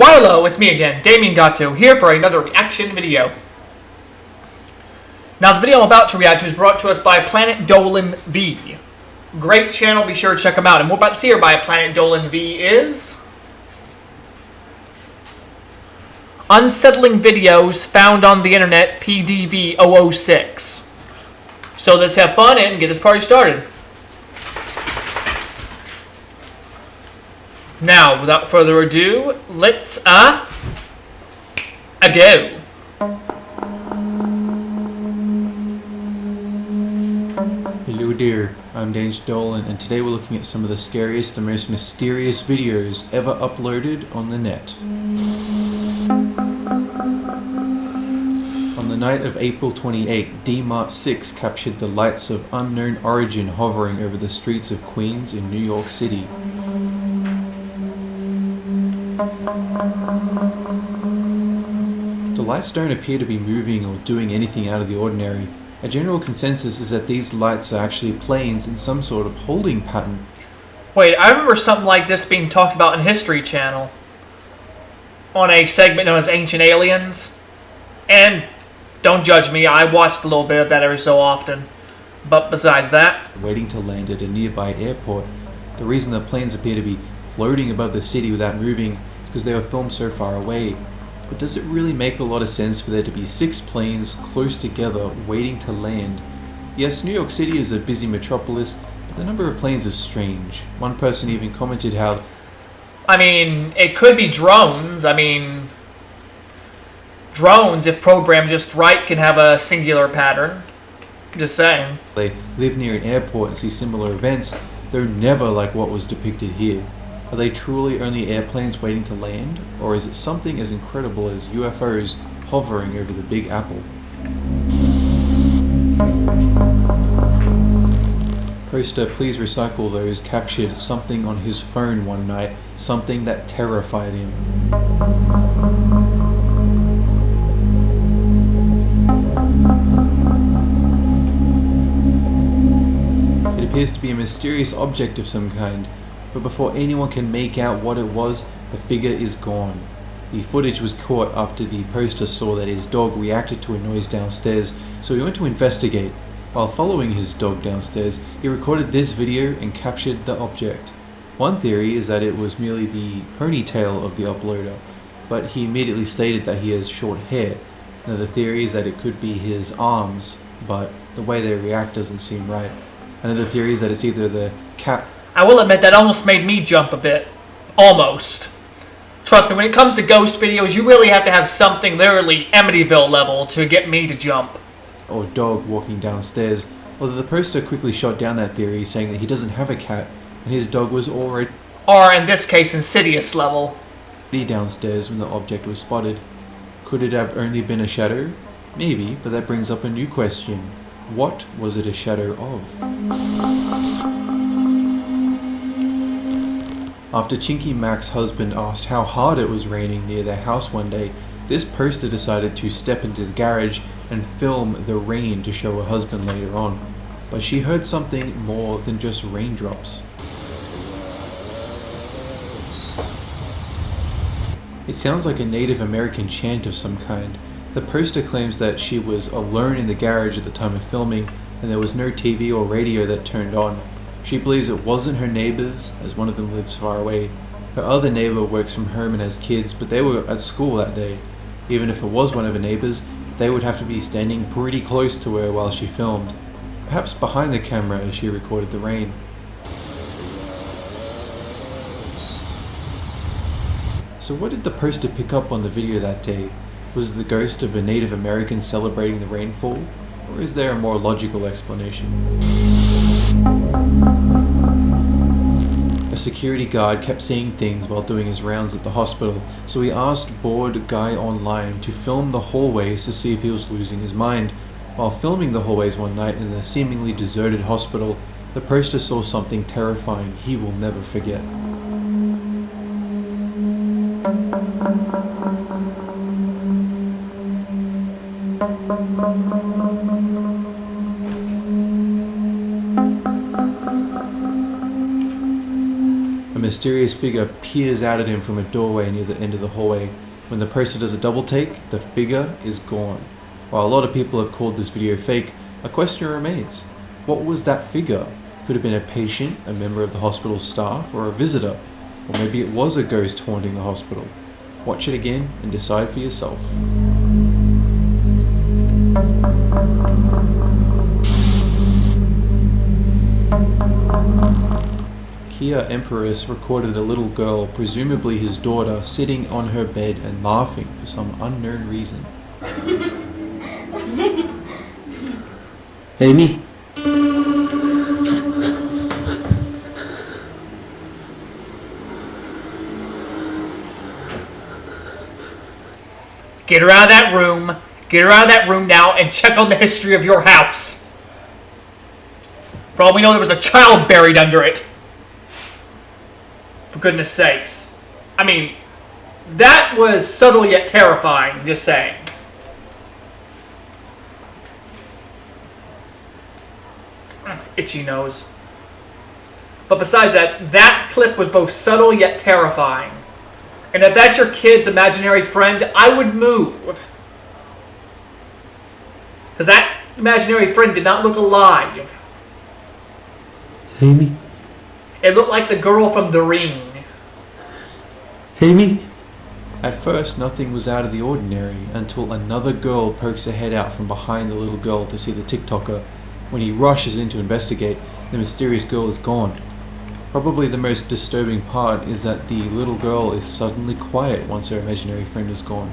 Hello, it's me again, Damien Gatto, here for another reaction video. Now, the video I'm about to react to is brought to us by Planet Dolan V. Great channel, be sure to check them out. And what we're about to see here by Planet Dolan V is Unsettling Videos Found on the Internet, PDV 006. So let's have fun and get this party started. Now, without further ado, let's go. Hello there, I'm Danger Dolan, and today we're looking at some of the scariest and most mysterious videos ever uploaded on the net. On the night of April 28, D-Mart 6 captured the lights of unknown origin hovering over the streets of Queens in New York City. The lights don't appear to be moving or doing anything out of the ordinary. A general consensus is that these lights are actually planes in some sort of holding pattern. Wait, I remember something like this being talked about in History Channel on a segment known as Ancient Aliens. And don't judge me, I watched a little bit of that every so often. But besides that, Waiting to land at a nearby airport. The reason the planes appear to be floating above the city without moving is because they were filmed so far away. But does it really make a lot of sense for there to be 6 planes close together waiting to land? Yes, New York City is a busy metropolis, but the number of planes is strange. One person even commented how, it could be drones. Drones, if programmed just right, can have a singular pattern. Just saying. they live near an airport and see similar events, though never like what was depicted here. Are they truly only airplanes waiting to land, or is it something as incredible as UFOs hovering over the Big Apple? Poster, please recycle those, captured something on his phone one night, something that terrified him. It appears to be a mysterious object of some kind, but before anyone can make out what it was, the figure is gone. The footage was caught after the poster saw that his dog reacted to a noise downstairs, so he went to investigate. While following his dog downstairs, he recorded this video and captured the object. One theory is that it was merely the ponytail of the uploader, but he immediately stated that he has short hair. Another theory is that it could be his arms, but the way they react doesn't seem right. Another theory is that it's either the cat. I will admit that almost made me jump a bit. Almost. Trust me, when it comes to ghost videos, you really have to have something literally Amityville level to get me to jump. Or dog walking downstairs, although the poster quickly shot down that theory, saying that he doesn't have a cat and his dog was already Or, in this case, Insidious level. downstairs when the object was spotted. Could it have only been a shadow? Maybe, but that brings up a new question. What was it a shadow of? After Chinky Mac's husband asked how hard it was raining near their house one day, this poster decided to step into the garage and film the rain to show her husband later on. But she heard something more than just raindrops. It sounds like a Native American chant of some kind. The poster claims that she was alone in the garage at the time of filming, and there was no TV or radio that turned on. She believes it wasn't her neighbors, as one of them lives far away. Her other neighbor works from home and has kids, but they were at school that day. Even if it was one of her neighbors, they would have to be standing pretty close to her while she filmed, perhaps behind the camera as she recorded the rain. So what did the poster pick up on the video that day? Was it the ghost of a Native American celebrating the rainfall? Or is there a more logical explanation? A security guard kept seeing things while doing his rounds at the hospital, so he asked bored guy online to film the hallways to see if he was losing his mind. While filming the hallways one night in the seemingly deserted hospital, the poster saw something terrifying he will never forget. A A mysterious figure peers out at him from a doorway near the end of the hallway. When the poster does a double take, the figure is gone. While a lot of people have called this video fake, a question remains. What was that figure? Could have been a patient, a member of the hospital staff, or a visitor. Or maybe it was a ghost haunting the hospital. Watch it again and decide for yourself. Kia Empress recorded a little girl, presumably his daughter, sitting on her bed and laughing for some unknown reason. Amy? Get her out of that room. Get her out of that room now and check on the history of your house. For all we know, there was a child buried under it. For goodness sakes. I mean, that was subtle yet terrifying, just saying. Itchy nose. But besides that, that clip was both subtle yet terrifying. And if that's your kid's imaginary friend, I would move. Because that imaginary friend did not look alive. Amy? It looked like the girl from The Ring. Amy? At first, nothing was out of the ordinary until another girl pokes her head out from behind the little girl to see the TikToker. When he rushes in to investigate, the mysterious girl is gone. Probably the most disturbing part is that the little girl is suddenly quiet once her imaginary friend is gone.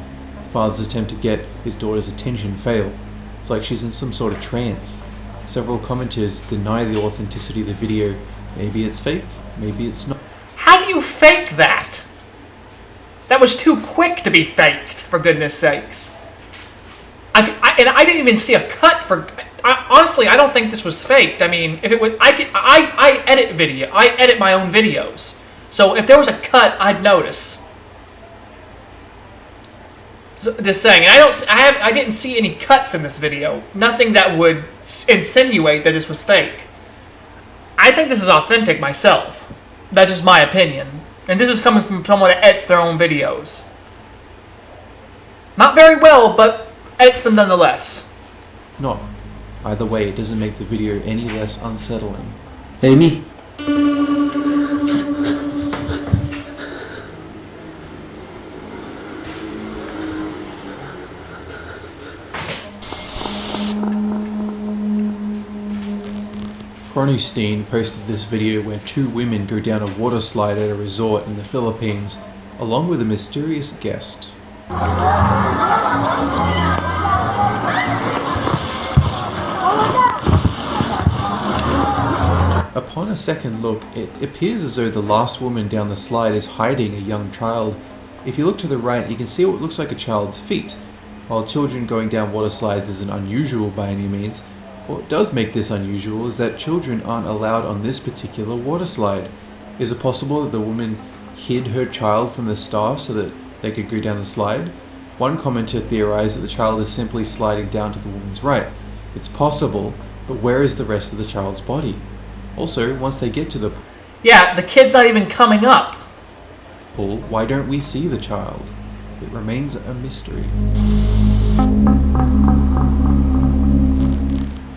Father's attempt to get his daughter's attention fail. It's like she's in some sort of trance. Several commenters deny the authenticity of the video. Maybe it's fake, maybe it's not. How do you fake that? That was too quick to be faked, for goodness sakes. I didn't even see a cut for... honestly, I don't think this was faked. I mean, if it would... I edit video. I edit my own videos. So if there was a cut, I'd notice. So, just saying. And I didn't see any cuts in this video. Nothing that would insinuate that this was fake. I think this is authentic myself. That's just my opinion. And this is coming from someone that edits their own videos. Not very well, but edits them nonetheless. Not. Either way, it doesn't make the video any less unsettling. Amy? Chronostine posted this video where two women go down a water slide at a resort in the Philippines, along with a mysterious guest. Upon a second look, it appears as though the last woman down the slide is hiding a young child. If you look to the right, you can see what looks like a child's feet. While children going down water slides isn't unusual by any means, what does make this unusual is that children aren't allowed on this particular water slide. Is it possible that the woman hid her child from the staff so that they could go down the slide? One commenter theorized that the child is simply sliding down to the woman's right. It's possible, but where is the rest of the child's body? Also, once they get to the Yeah, the kid's not even coming up. pool, why don't we see the child? It remains a mystery.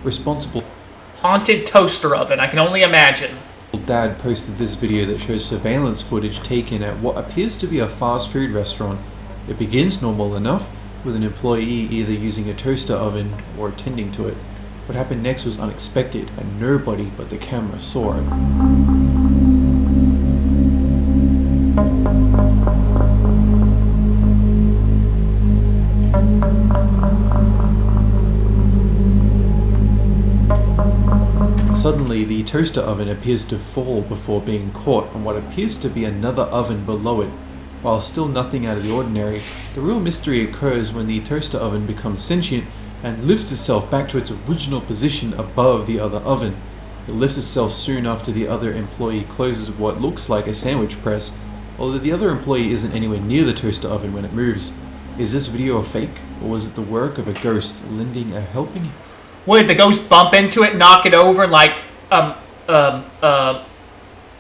Responsible Haunted toaster oven, I can only imagine. Dad posted this video that shows surveillance footage taken at what appears to be a fast food restaurant. It begins normal enough, with an employee either using a toaster oven or attending to it. What happened next was unexpected, and nobody but the camera saw it. Suddenly, the toaster oven appears to fall before being caught on what appears to be another oven below it. While still nothing out of the ordinary, the real mystery occurs when the toaster oven becomes sentient and lifts itself back to its original position above the other oven. It lifts itself soon after the other employee closes what looks like a sandwich press, although the other employee isn't anywhere near the toaster oven when it moves. Is this video a fake, or was it the work of a ghost lending a helping hand? Would the ghost bump into it, knock it over, and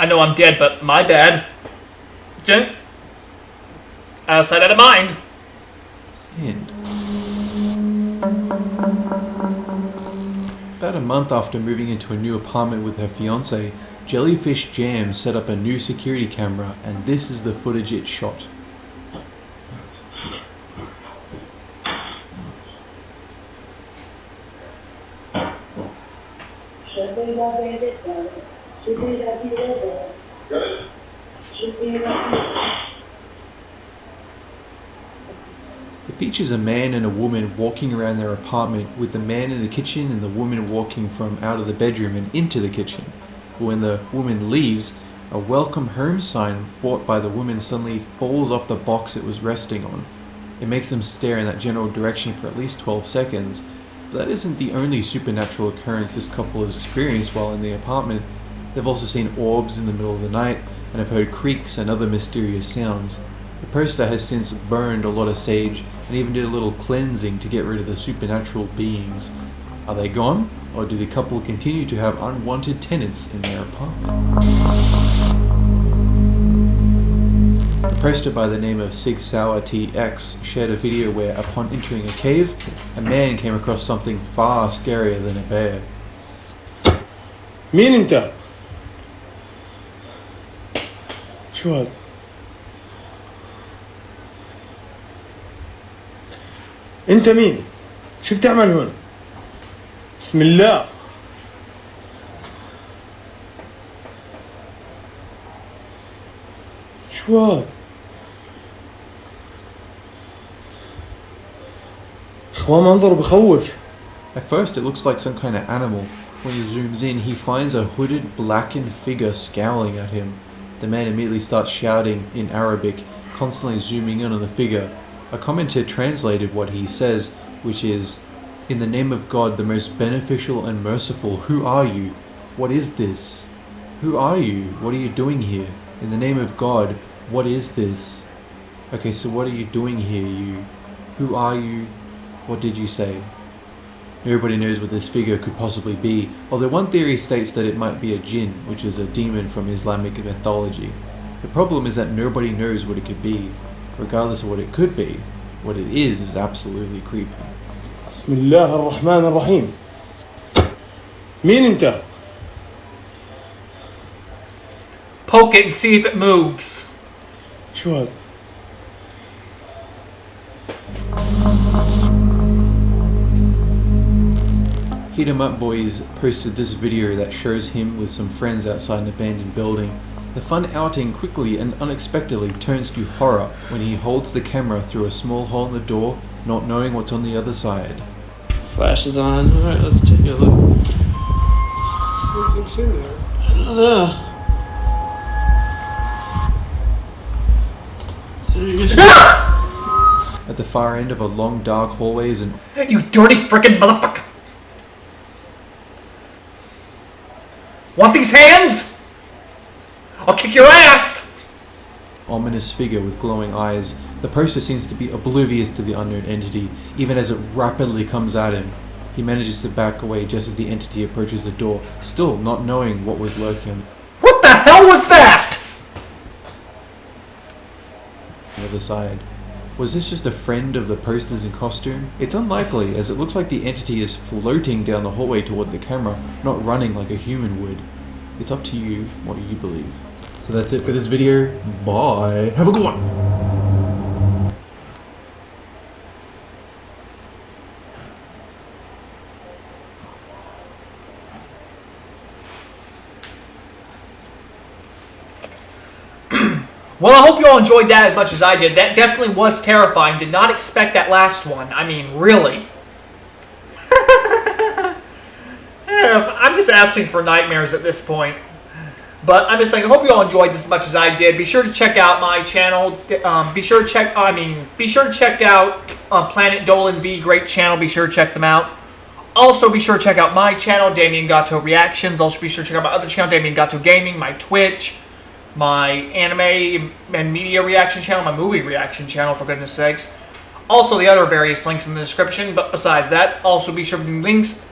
I know I'm dead, but my bad. Out of sight, out of mind. And about a month after moving into a new apartment with her fiance, Jellyfish Jam set up a new security camera, and this is the footage it shot. It features a man and a woman walking around their apartment, with the man in the kitchen and the woman walking from out of the bedroom and into the kitchen. When the woman leaves, a welcome home sign bought by the woman suddenly falls off the box it was resting on. It makes them stare in that general direction for at least 12 seconds. But that isn't the only supernatural occurrence this couple has experienced while in the apartment. They've also seen orbs in the middle of the night and have heard creaks and other mysterious sounds. The poster has since burned a lot of sage and even did a little cleansing to get rid of the supernatural beings. Are they gone, or do the couple continue to have unwanted tenants in their apartment? A poster by the name of Sig Sauer TX shared a video where, upon entering a cave, a man came across something far scarier than a bear. مين انت؟ شو هذا؟ انت مين؟ شو بتعمل هون؟ بسم الله. شو هذا؟ اخوان منظره بخوف. At first it looks like some kind of animal. When he zooms in, he finds a hooded, blackened figure scowling at him. The man immediately starts shouting in Arabic, constantly zooming in on the figure. A commentator translated what he says, which is, "In the name of God, the most beneficial and merciful, who are you? What is this? Who are you? What are you doing here? In the name of God, what is this?" Okay, so what are you doing here, you? Who are you? What did you say? Nobody knows what this figure could possibly be, although one theory states that it might be a jinn, which is a demon from Islamic mythology. The problem is that nobody knows what it could be. Regardless of what it could be, what it is absolutely creepy. بسم الله الرحمن الرحيم. مين انت؟ Poke it and see if it moves. شو هذا؟ Hit 'em Up Boys posted this video that shows him with some friends outside an abandoned building. The fun outing quickly and unexpectedly turns to horror when he holds the camera through a small hole in the door, not knowing what's on the other side. Flash is on. Alright, let's take a look. What's in there? I don't know. At the far end of a long dark hallway is an You dirty frickin' motherfucker! Want these hands? I'll kick your ass! ominous figure with glowing eyes. The poster seems to be oblivious to the unknown entity, even as it rapidly comes at him. He manages to back away just as the entity approaches the door, still not knowing what was lurking What the hell was that? on the other side. Was this just a friend of the posters in costume? It's unlikely, as it looks like the entity is floating down the hallway toward the camera, not running like a human would. It's up to you what you believe. So that's it for this video. Bye. Have a good one. Well, I hope you all enjoyed that as much as I did. That definitely was terrifying. Did not expect that last one. I mean, really. I'm just asking for nightmares at this point. But I'm just saying, I hope you all enjoyed this as much as I did. Be sure to check out my channel. Be sure to check out Planet Dolan V. Great channel. Be sure to check them out. Also, be sure to check out my channel, Damien Gatto Reactions. Also, be sure to check out my other channel, Damien Gatto Gaming, my Twitch, my anime and media reaction channel, my movie reaction channel, for goodness sakes. Also, the other various links in the description. But besides that, also be sure to links.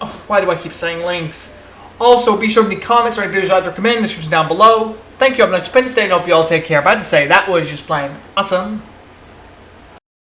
Oh, why do I keep saying links? Also, be sure to leave comments or any videos I'd recommend in the description down below. Thank you, have a nice Independence Day, and I hope you all take care. But I have to say, that was just plain awesome.